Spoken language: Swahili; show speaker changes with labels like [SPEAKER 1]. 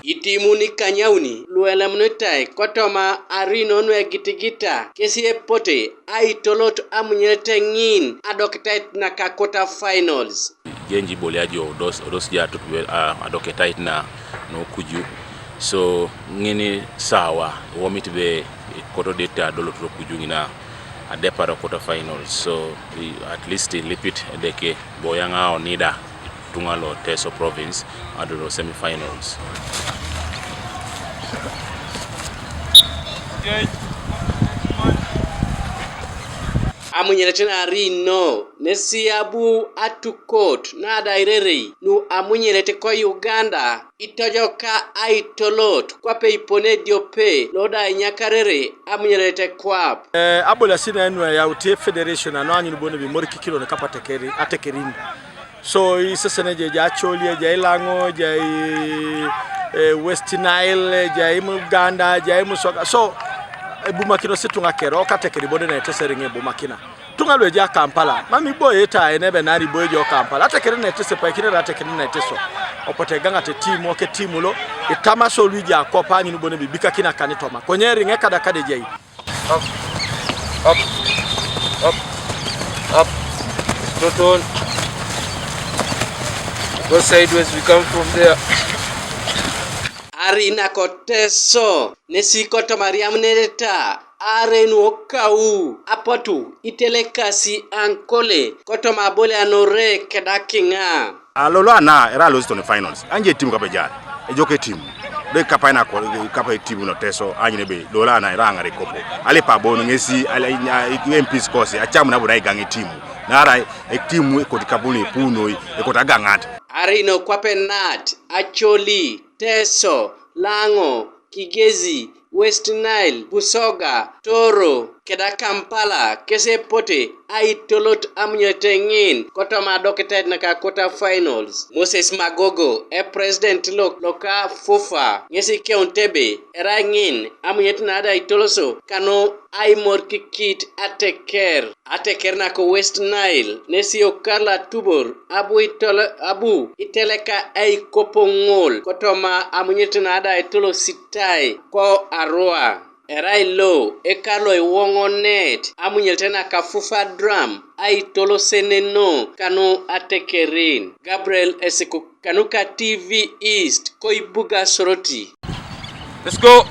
[SPEAKER 1] Itimuni kanyauni luela mnutai kotoma arino nwe gitigita kesi epote aitolot amunyete ngin adokitait na kakota finals.
[SPEAKER 2] Genji boliaji odos ja tukwe adokitait na no kuju. So ngini sawa womit be koto deta dolo to kuju ngina a depara quarter finals. So we at least lipit deke boyanga onida tungalo Iteso province adolo semi-finals.
[SPEAKER 1] Amunyelete na rino nesiabu atukot na daireri nu amunyelete kwa Uganda itojoka aitolot kwa pe ipone diope loda inyakarere amunyelete kwa
[SPEAKER 3] abola sina enu ya utie federation na anyu bono bi mori kikilo na kapa atekerin so isesene je ja choli je ilango je West Nile je Uganda je musoka so Ebumakino situnga kero katekeri bode na eteseringe Ebumakina tunga lweja Kampala mami boy eta enebe nari boy jo Kampala atekeri na etese pa kire atekeri na Iteso opote ganga te team oke team lo itama so lwija akopa anyu bone bibika kina kanitoma konye ringe kada kade jei
[SPEAKER 4] up turn go sideways, we come from there.
[SPEAKER 1] Nako Iteso nesikoto Mariam nereta arenu okau apotu itelekasi Ankole koto mabole anore kedakinga
[SPEAKER 5] alolo ana era lost on the finals anje team kapejari ejoke team de kapaina ko kapa team no Iteso anyine be lola na era ngare kopo ale pa bonu ngesi ale MP scores achamu na burai gangi team nara team ko dikabuni puno ko tagangata
[SPEAKER 1] arino kwapenat acholi Iteso Lango, Kigezi, West Nile, Busoga, Toro, Keda Kampala, Kese Pote, Aitolot amunyete ngin, kotoma doketet na kakota finals. Moses Magogo, president loka fufa, ngesi Keuntebe, era ngin, amunyete na ada itoloso, kano aimor kikit Ateker nako West Nile, nesi okala tubor, abu iteleka ay kopongol, kotoma amunyete na ada itolo sitai, ko arua. Erailo ekalo iwongo net amunyete na kafufa drum aitolo seneno kanu Atekerin Gabriel Esiku kanuka TV East koibuga soroti.
[SPEAKER 4] Let's go.